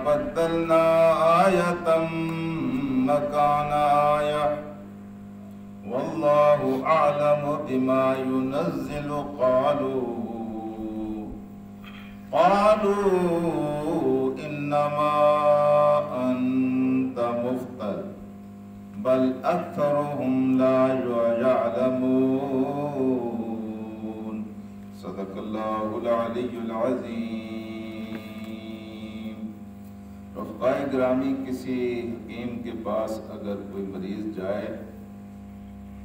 بدلنا آیة مکان آیة واللہ اعلم بما ينزل قالوا انما انت مفتر بل اکثرهم لا يعلمون صدق اللہ العلی العظیم۔ رفقائے گرامی، کسی حکیم کے پاس اگر کوئی مریض جائے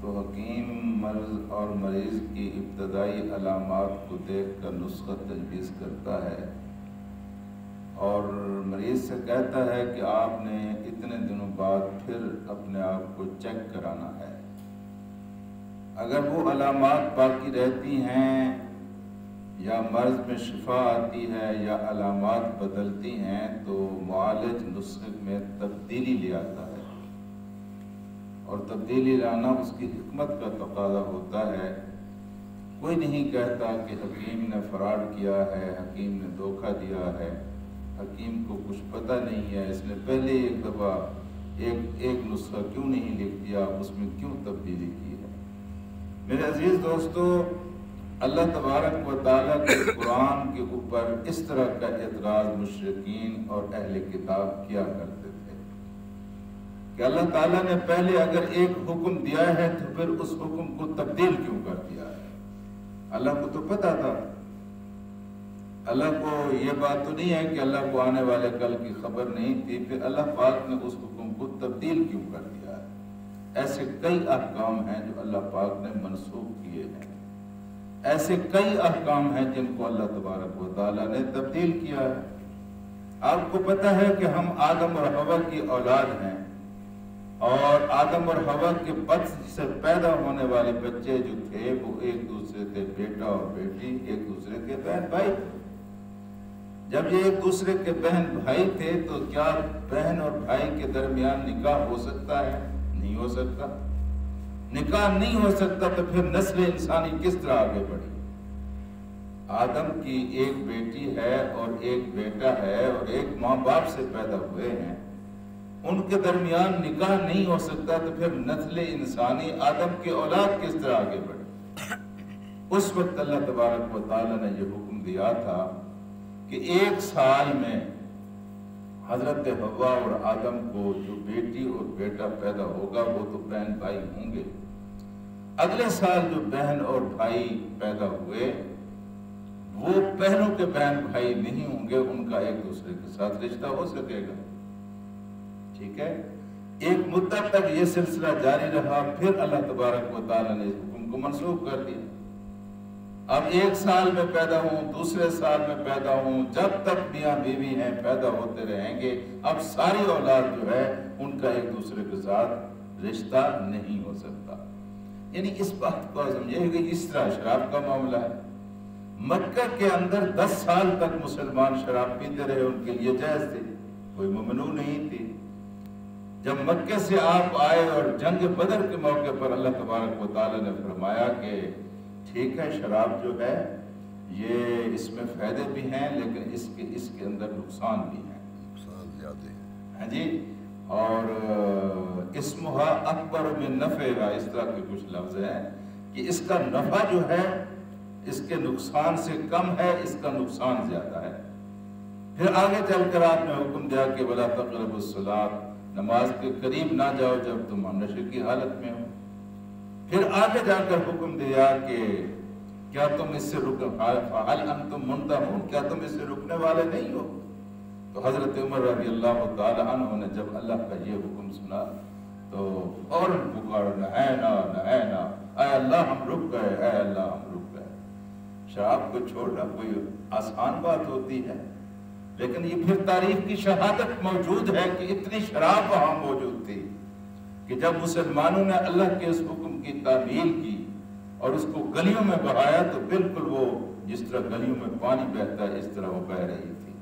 تو حکیم مرض اور مریض کی ابتدائی علامات کو دیکھ کر نسخہ تجویز کرتا ہے اور مریض سے کہتا ہے کہ آپ نے اتنے دنوں بعد پھر اپنے آپ کو چیک کرانا ہے۔ اگر وہ علامات باقی رہتی ہیں یا مرض میں شفا آتی ہے یا علامات بدلتی ہیں تو معالج نسخے میں تبدیلی لے آتا ہے، اور تبدیلی لانا اس کی حکمت کا تقاضا ہوتا ہے۔ کوئی نہیں کہتا کہ حکیم نے فراڈ کیا ہے، حکیم نے دھوکہ دیا ہے، حکیم کو کچھ پتہ نہیں ہے، اس نے پہلے ایک دفعہ ایک نسخہ کیوں نہیں لکھ دیا، اس میں کیوں تبدیلی کی ہے۔ میرے عزیز دوستو، اللہ تبارک و تعالیٰ کے قرآن کے اوپر اس طرح کا اعتراض مشرکین اور اہل کتاب کیا کرتے تھے کہ اللہ تعالیٰ نے پہلے اگر ایک حکم دیا ہے تو پھر اس حکم کو تبدیل کیوں کر دیا ہے۔ اللہ کو تو پتا تھا، اللہ کو یہ بات تو نہیں ہے کہ اللہ کو آنے والے کل کی خبر نہیں تھی، پھر اللہ پاک نے اس حکم کو تبدیل کیوں کر دیا ہے۔ ایسے کئی احکام ہیں جو اللہ پاک نے منسوخ کیے ہیں، ایسے کئی احکام ہیں جن کو اللہ تبارک و تعالیٰ نے تبدیل کیا ہے۔ آپ کو پتہ ہے کہ ہم آدم اور حوا کی اولاد ہیں، اور آدم اور حوا کے بطن سے پیدا ہونے والے بچے جو تھے وہ ایک دوسرے تھے، بیٹا اور بیٹی ایک دوسرے کے بہن بھائی تھے۔ جب یہ ایک دوسرے کے بہن بھائی تھے تو کیا بہن اور بھائی کے درمیان نکاح ہو سکتا ہے؟ نہیں ہو سکتا۔ نکاح نہیں ہو سکتا تو پھر نسل انسانی کس طرح آگے بڑھی؟ آدم کی ایک بیٹی ہے اور ایک بیٹا ہے اور ایک ماں باپ سے پیدا ہوئے ہیں، ان کے درمیان نکاح نہیں ہو سکتا تو پھر نسل انسانی آدم کی اولاد کس طرح آگے بڑھی؟ اس وقت اللہ تبارک و تعالیٰ نے یہ حکم دیا تھا کہ 1 سال میں حضرت حوا اور آدم کو جو بیٹی اور بیٹا پیدا ہوگا وہ تو بہن بھائی ہوں گے، اگلے سال جو بہن اور بھائی پیدا ہوئے وہ بہنوں کے بہن بھائی نہیں ہوں گے، ان کا ایک دوسرے کے ساتھ رشتہ ہو سکے گا۔ ٹھیک ہے، ایک مدت تک یہ سلسلہ جاری رہا، پھر اللہ تبارک و تعالیٰ نے اس حکم کو منسوخ کر دیا۔ اب 1 سال میں پیدا ہوں، دوسرے سال میں پیدا ہوں، جب تک میاں بیوی ہیں پیدا ہوتے رہیں گے، اب ساری اولاد جو ہے ان کا ایک دوسرے کے ساتھ رشتہ نہیں ہو سکتا۔ یعنی اس بات کو سمجھے کہ اس طرح شراب کا معاملہ ہے۔ مکہ کے اندر 10 سال تک مسلمان شراب پیتے رہے، ان کے لیے جائز تھی، کوئی ممنوع نہیں تھی۔ جب مکہ سے آپ آئے اور جنگ بدر کے موقع پر اللہ تبارک و تعالیٰ نے فرمایا کہ ٹھیک ہے شراب جو ہے یہ اس میں فائدے بھی ہیں لیکن اس کے اندر نقصان بھی ہیں، نقصان زیادہ ہے۔ ہاں جی، اور اسمہا اکبر من نفعہا، اس طرح کے کچھ لفظ ہیں کہ اس کا نفع جو ہے اس کے نقصان سے کم ہے، اس کا نقصان زیادہ ہے۔ پھر آگے چل کر آپ نے حکم دیا کہ ولا تقربوا الصلاۃ، نماز کے قریب نہ جاؤ جب تم نشے کی حالت میں ہو۔ پھر آگے جا کر حکم دیا کہ کیا تم اس سے فَهَلْ أَنْتُمْ مُنْتَهُونَ، کیا تم اس سے رکنے والے نہیں ہو؟ تو حضرت عمر رضی اللہ تعالی عنہ نے جب اللہ کا یہ حکم سنا تو فوراً پکارا نہینا نہینا، اے اللہ ہم رک گئے، اے اللہ ہم رک گئے۔ شراب کو چھوڑنا کوئی آسان بات ہوتی ہے، لیکن یہ پھر تاریخ کی شہادت موجود ہے کہ اتنی شراب وہاں موجود تھی کہ جب مسلمانوں نے اللہ کے اس حکم کی تعمیل کی اور اس کو گلیوں میں بہایا تو بالکل وہ جس طرح گلیوں میں پانی بہتا ہے اس طرح وہ بہ رہی تھی۔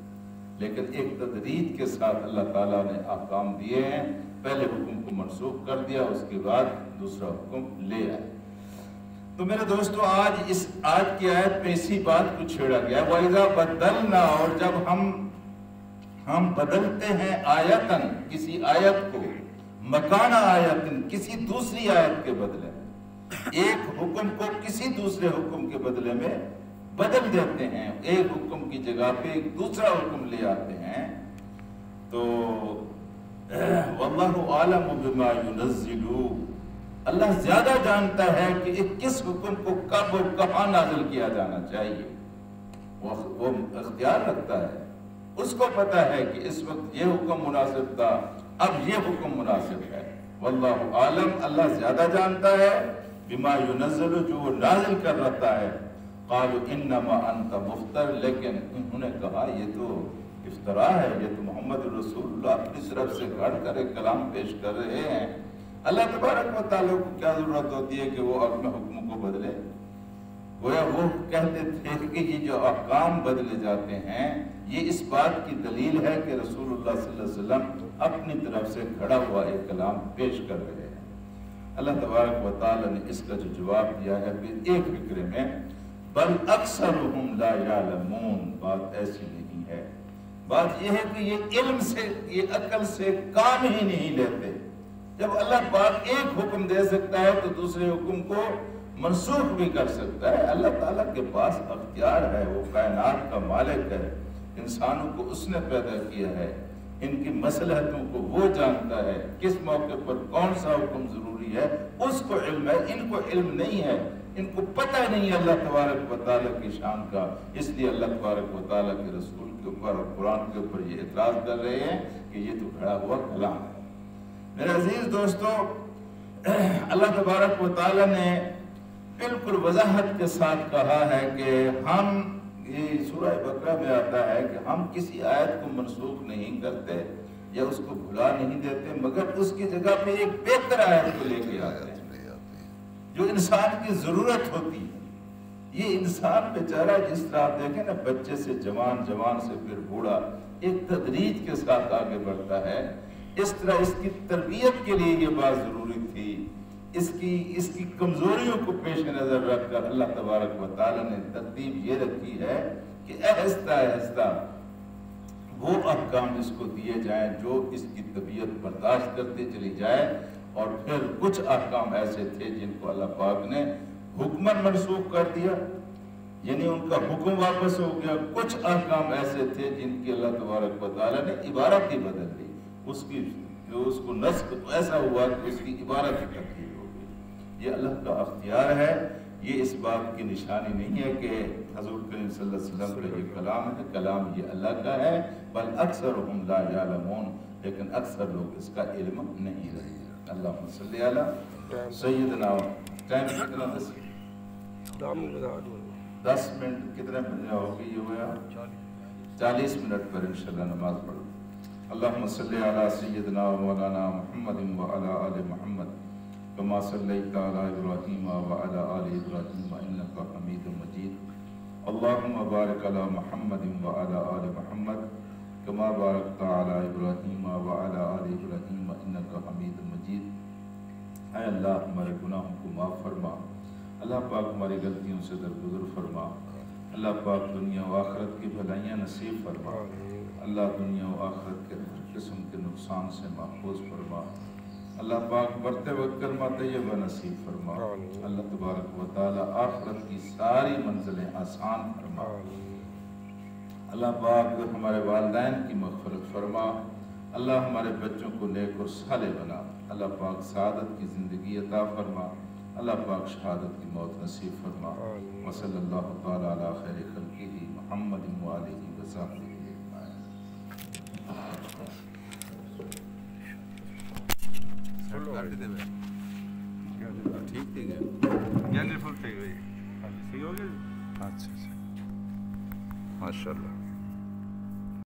لیکن ایک تدریج کے ساتھ اللہ تعالیٰ نے احکام دیے ہیں، پہلے حکم کو منسوخ کر دیا، اس کے بعد دوسرا حکم لے آئے۔ تو میرے دوستو آج کی آیت میں اسی بات کو چھیڑا گیا، وَإِذَا بَدَّلْنَا، اور جب ہم ہم بدلتے ہیں آیتن کسی آیت کو، مکان آیتن کسی دوسری آیت کے بدلے میں، ایک حکم کو کسی دوسرے حکم کے بدلے میں بدل دیتے ہیں، ایک حکم کی جگہ پہ ایک دوسرا حکم لے آتے ہیں۔ تو واللہ عالم بما ینزل، اللہ زیادہ جانتا ہے کہ کس حکم کو کب اور کہاں نازل کیا جانا چاہیے، وہ اختیار رکھتا ہے، اس کو پتا ہے کہ اس وقت یہ حکم مناسب تھا، اب یہ حکم مناسب ہے۔ واللہ عالم، اللہ زیادہ جانتا ہے بما ینزل، جو وہ نازل کر رہتا ہے۔ قالوا انما انت مفتر، لیکن انہوں نے کہا یہ تو افطرا ہے، یہ تو محمد رسول اللہ اپنی طرف سے گھڑ کر ایک کلام پیش کر رہے ہیں۔ اللہ تبارک و تعالیٰ کو کیا ضرورت ہوتی ہے کہ وہ اپنے حکم کو بدلے؟ گویا وہ کہتے تھے کہ یہ جو احکام بدلے جاتے ہیں یہ اس بات کی دلیل ہے کہ رسول اللہ صلی اللہ علیہ وسلم اپنی طرف سے کھڑا ہوا ایک کلام پیش کر رہے ہیں۔ اللہ تبارک و تعالیٰ نے اس کا جو جواب دیا ہے پھر ایک فکرے میں، بل اکثرہم لا یعلمون، بات ایسی نہیں ہے، بات یہ ہے کہ یہ علم سے، یہ عقل سے کام ہی نہیں لیتے۔ جب اللہ پاک ایک حکم دے سکتا ہے تو دوسرے حکم کو منسوخ بھی کر سکتا ہے۔ اللہ تعالیٰ کے پاس اختیار ہے، وہ کائنات کا مالک ہے، انسانوں کو اس نے پیدا کیا ہے، ان کی مصلحتوں کو وہ جانتا ہے، کس موقع پر کون سا حکم ضروری ہے اس کو علم ہے، ان کو علم نہیں ہے، ان کو پتہ نہیں ہے اللہ تبارک و تعالیٰ کی شان کا، اس لیے اللہ تبارک و تعالیٰ کے رسول کے اوپر اور قرآن کے اوپر یہ اعتراض کر رہے ہیں کہ یہ تو کھڑا ہوا کلام ہے۔ میرے عزیز دوستو، اللہ تبارک و تعالیٰ نے بالکل وضاحت کے ساتھ کہا ہے کہ ہم، یہ سورہ بقرہ میں آتا ہے کہ ہم کسی آیت کو منسوخ نہیں کرتے یا اس کو بھلا نہیں دیتے، مگر اس کی جگہ پہ ایک بہتر آیت کو لے کے آتے ہیں جو انسان کی ضرورت ہوتی ہے۔ یہ انسان بیچارہ جس طرح آپ دیکھیں نا، بچے سے جوان، جوان سے پھر بوڑھا، ایک تدریج کے ساتھ آگے بڑھتا ہے، اس طرح اس کی تربیت کے لیے یہ بات ضروری تھی۔ اس کی کمزوریوں کو پیش نظر رکھ کر اللہ تبارک و تعالیٰ نے ترتیب یہ رکھی ہے کہ آہستہ آہستہ وہ احکام اس کو دیے جائیں جو اس کی طبیعت برداشت کرتے چلی جائے، اور پھر کچھ احکام ایسے تھے جن کو اللہ پاک نے حکماً منسوخ کر دیا، یعنی ان کا حکم واپس ہو گیا۔ کچھ احکام ایسے تھے جن کی اللہ تبارک و تعالیٰ نے عبارت ہی بدل دی، اس کو نسخ ایسا ہوا کہ اس کی عبارت ہی تبدیل ہو گئی۔ یہ اللہ کا اختیار ہے، یہ اس بات کی نشانی نہیں ہے کہ حضور کریم صلی اللہ علیہ وسلم کا یہ کلام ہے، کلام یہ اللہ کا ہے، بل اکثرہم لا یعلمون، لیکن اکثر لوگ اس کا علم نہیں رہے۔ اللہم صلی علی سیدنا، ٹائم کتنا؟ 10 منٹ، کتنے بجے ہوگی؟ یہ ہوا 40 منٹ پر انشاءاللہ نماز پڑھو۔ اللہم صلی علی سیدنا مولانا محمد وعلی آل محمد کما صلیت علی ابراہیم وعلی آل ابراہیم انکا حمید مجید۔ اللہم بارک علی محمد وعلی آل محمد کما بارکت علی ابراہیم وعلی آل ابراہیم انکا حمید مجید۔ اے اللہ ہمارے گناہوں کو معاف فرما، اللہ پاک ہماری غلطیوں سے درگزر فرما، اللہ پاک دنیا و آخرت کی بھلائیاں نصیب فرما، اللہ دنیا و آخرت کے ہر قسم کے نقصان سے محفوظ فرما، اللہ پاک مرتے وقت کلمہ طیبہ نصیب فرما، اللہ تبارک و تعالی آخرت کی ساری منزلیں آسان فرما، اللہ پاک ہمارے والدین کی مغفرت فرما، اللہ ہمارے بچوں کو نیک اور صالح بنا، اللہ پاک سعادت کی زندگی عطا فرما، اللہ پاک شہادت کی موت نصیب فرما، وصلی اللہ تعالی علی خیر خلقہ محمد وآلہ وصحبہ۔ ٹھیک ٹھیک ہے، اچھا اچھا، ماشاء اللہ۔